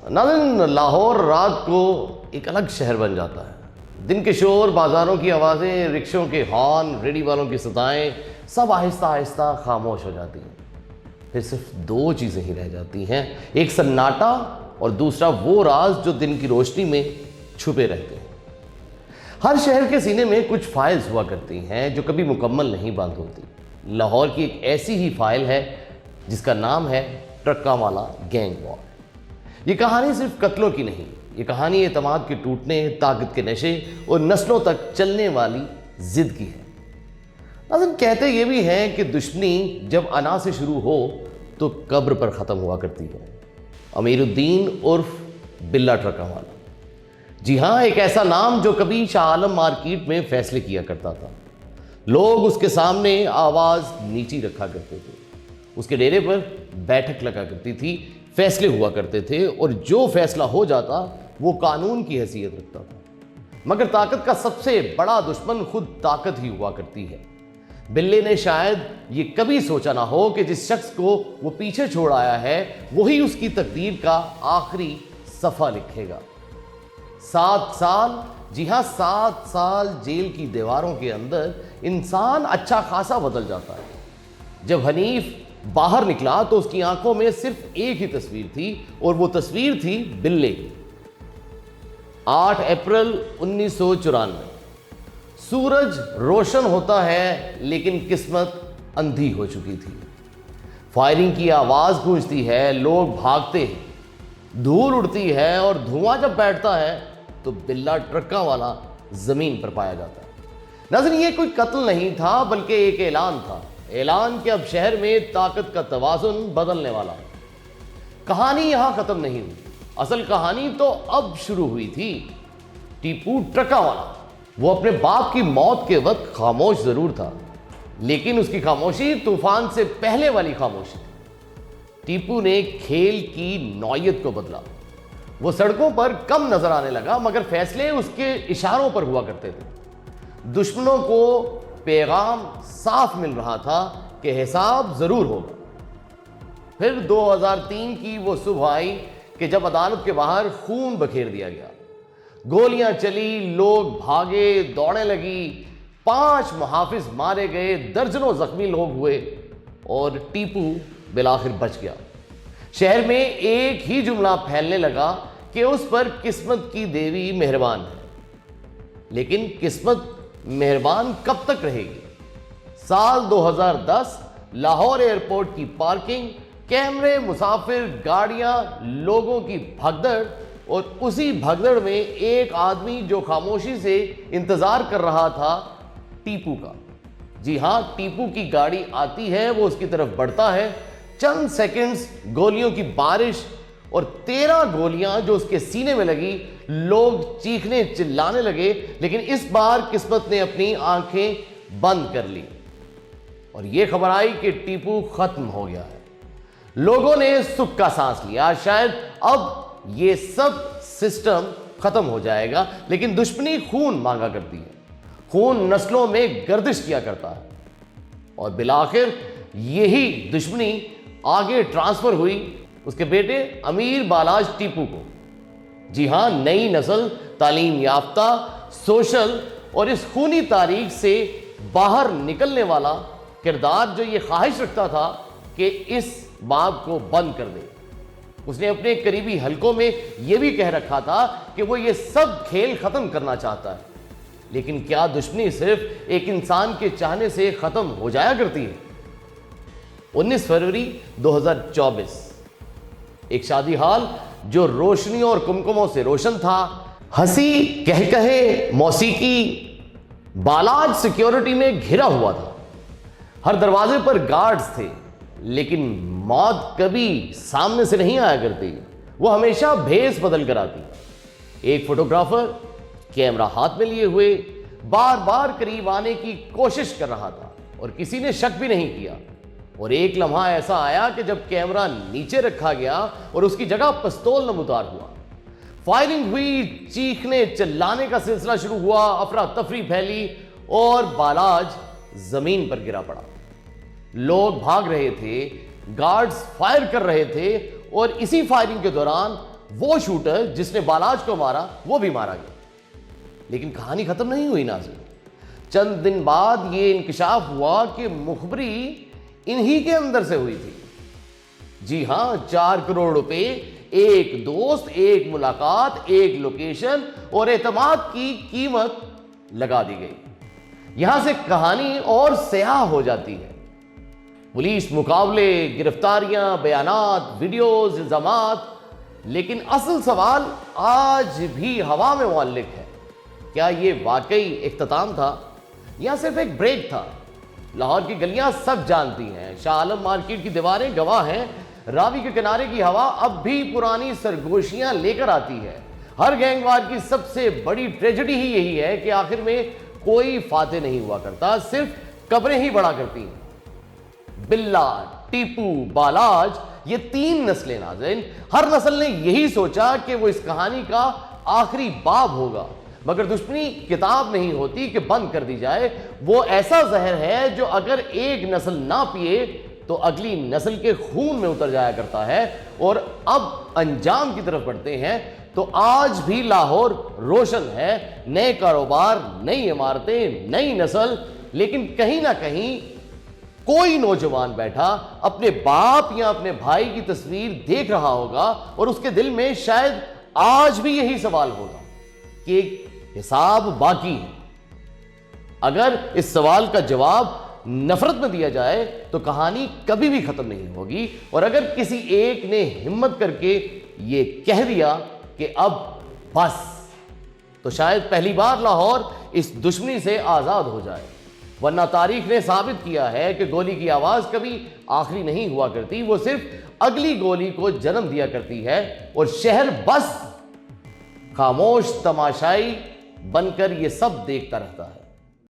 नाज़रीन, लाहौर रात को एक अलग शहर बन जाता है। दिन के शोर, बाज़ारों की आवाज़ें, रिक्शों के हॉर्न, रेडी वालों की सदाएं सब आहिस्ता आहिस्ता खामोश हो जाती हैं। फिर सिर्फ दो चीज़ें ही रह जाती हैं, एक सन्नाटा और दूसरा वो राज जो दिन की रोशनी में छुपे रहते हैं। हर शहर के सीने में कुछ फाइल्स हुआ करती हैं जो कभी मुकम्मल नहीं बंद होती। लाहौर की एक ऐसी ही फाइल है जिसका नाम है ट्रक्कावाला गैंग वॉर। ये कहानी सिर्फ कत्लों की नहीं, ये कहानी एतमाद के टूटने, ताकत के नशे और नस्लों तक चलने वाली जिद की है। नाज़रीन, कहते ये भी हैं कि दुश्मनी जब अना से शुरू हो तो कब्र पर ख़त्म हुआ करती है। अमीरुद्दीन उर्फ बिल्ला ट्रक्कावाला, जी हाँ, एक ऐसा नाम जो कभी शाह आलम मार्केट में फैसले किया करता था। लोग उसके सामने आवाज़ नीची रखा करते थे, उसके डेरे पर बैठक लगा करती थी, फैसले हुआ करते थे और जो फैसला हो जाता वो कानून की हैसियत रखता था। मगर ताकत का सबसे बड़ा दुश्मन खुद ताकत ही हुआ करती है। बिल्ले ने शायद ये कभी सोचा ना हो कि जिस शख्स को वो पीछे छोड़ आया है वही उसकी तकदीर का आखिरी सफ़ा लिखेगा। 7 साल, जी हाँ 7 साल जेल की दीवारों के अंदर इंसान अच्छा खासा बदल जाता है। जब हनीफ बाहर निकला तो उसकी आंखों में सिर्फ एक ही तस्वीर थी और वो तस्वीर थी बिल्ले की। 8 अप्रैल 1994। सूरज रोशन होता है लेकिन किस्मत अंधी हो चुकी थी। फायरिंग की आवाज गूंजती है, लोग भागते हैं, धूल उड़ती है और धुआं जब बैठता है तो बिल्ला ट्रक्कावाला जमीन पर पाया जाता है। नाज़रीन, ये कोई कत्ल नहीं था बल्कि एक ऐलान था। ऐलान कि अब शहर में ताकत का तवाज़ुन बदलने वाला है। कहानी यहां खत्म नहीं हुई, असल कहानी तो अब शुरू हुई थी। टीपू ट्रक्कावाला, वो अपने बाप की मौत के वक्त खामोश जरूर था, लेकिन उसकी खामोशी तूफान से पहले वाली खामोशी थी। टीपू ने खेल की नौयत को बदला। वो सड़कों पर कम नजर आने लगा मगर फैसले उसके इशारों पर हुआ करते थे। दुश्मनों को पैगाम साफ मिल रहा था कि हिसाब जरूर होगा। फिर 2003 की वो सुबह आई कि जब अदालत के बाहर खून बखेर दिया गया, गोलियां चली, लोग भागे, दौड़े लगी, 5 मुहाफिज मारे गए, दर्जनों जख्मी लोग हुए और टीपू बिलाखिर बच गया। शहर में एक ही जुमला फैलने लगा कि उस पर किस्मत की देवी मेहरबान है। लेकिन किस्मत मेहरबान कब तक रहेगी? साल 2010, लाहौर एयरपोर्ट की पार्किंग, कैमरे, मुसाफिर, गाड़ियां, लोगों की भगदड़ और उसी भगदड़ में एक आदमी जो खामोशी से इंतजार कर रहा था टीपू का। जी हां, टीपू की गाड़ी आती है, वो उसकी तरफ बढ़ता है। चंद सेकंड्स, गोलियों की बारिश और 13 गोलियां जो उसके सीने में लगी। लोग चीखने चिल्लाने लगे, लेकिन इस बार किस्मत ने अपनी आंखें बंद कर ली और यह खबर आई कि टीपू खत्म हो गया है। लोगों ने सुख का सांस लिया, शायद अब यह सब सिस्टम खत्म हो जाएगा। लेकिन दुश्मनी खून मांगा करती है, खून नस्लों में गर्दिश किया करता है और बिलाखिर यही दुश्मनी आगे ट्रांसफर हुई उसके बेटे अमीर बालाज टीपू को। जी हां, नई नस्ल, तालीम याफ्ता, सोशल और इस खूनी तारीख से बाहर निकलने वाला किरदार जो ये ख्वाहिश रखता था कि इस बाब को बंद कर दे। उसने अपने करीबी हलकों में यह भी कह रखा था कि वो ये सब खेल खत्म करना चाहता है। लेकिन क्या दुश्मनी सिर्फ एक इंसान के चाहने से खत्म हो जाया करती है? 19 फरवरी 2024, एक शादी हाल जो रोशनियों और कुमकुमों से रोशन था, हंसी, कहकहे, मौसीकी, बालाज सिक्योरिटी में घिरा हुआ था। हर दरवाजे पर गार्ड्स थे, लेकिन मौत कभी सामने से नहीं आया करती, वो हमेशा भेस बदल कर आती। एक फोटोग्राफर कैमरा हाथ में लिए हुए बार बार करीब आने की कोशिश कर रहा था और किसी ने शक भी नहीं किया। और एक लम्हा ऐसा आया कि जब कैमरा नीचे रखा गया और उसकी जगह पिस्तौल नमूदार हुआ, फायरिंग हुई, चीखने चिल्लाने का सिलसिला शुरू हुआ, अफरा तफरी फैली और बालाज जमीन पर गिरा पड़ा। लोग भाग रहे थे, गार्ड्स फायर कर रहे थे और इसी फायरिंग के दौरान वो शूटर जिसने बालाज को मारा वो भी मारा गया। लेकिन कहानी खत्म नहीं हुई नाज़रीन। चंद दिन बाद ये इंकिशाफ हुआ कि मुखबरी इन्हीं के अंदर से हुई थी। जी हां, 4 करोड़ रुपए, एक दोस्त, एक मुलाकात, एक लोकेशन और एतमाद की कीमत लगा दी गई। यहां से कहानी और स्याह हो जाती है। पुलिस मुकाबले, गिरफ्तारियां, बयानात, वीडियोज, इल्जामात, लेकिन असल सवाल आज भी हवा में मुअल्लिक है। क्या यह वाकई इख्तिताम था या सिर्फ एक ब्रेक था? लाहौर की गलियां सब जानती हैं, शाह आलम मार्केट की दीवारें गवाह हैं, रावी के किनारे की हवा अब भी पुरानी सरगोशियां लेकर आती है। हर गैंगवार की सबसे बड़ी ट्रेजेडी ही यही है कि आखिर में कोई फाते नहीं हुआ करता, सिर्फ कब्रें ही बड़ा करती हैं। बिल्ला, टीपू, बालाज, ये 3 नस्लें नाज़रीन, हर नस्ल ने यही सोचा कि वो इस कहानी का आखिरी बाब होगा, मगर दुश्मनी किताब नहीं होती कि बंद कर दी जाए। वो ऐसा जहर है जो अगर एक नस्ल ना पिए तो अगली नस्ल के खून में उतर जाया करता है। और अब अंजाम की तरफ बढ़ते हैं तो आज भी लाहौर रोशन है, नए कारोबार, नई इमारतें, नई नस्ल, लेकिन कहीं ना कहीं कोई नौजवान बैठा अपने बाप या अपने भाई की तस्वीर देख रहा होगा और उसके दिल में शायद आज भी यही सवाल होगा कि हिसाब बाकी है। अगर इस सवाल का जवाब नफरत में दिया जाए तो कहानी कभी भी खत्म नहीं होगी। और अगर किसी एक ने हिम्मत करके ये कह दिया कि अब बस, तो शायद पहली बार लाहौर इस दुश्मनी से आजाद हो जाए। वरना तारीख ने साबित किया है कि गोली की आवाज कभी आखिरी नहीं हुआ करती, वो सिर्फ अगली गोली को जन्म दिया करती है। और शहर बस खामोश तमाशाई बनकर ये सब देखता रहता है।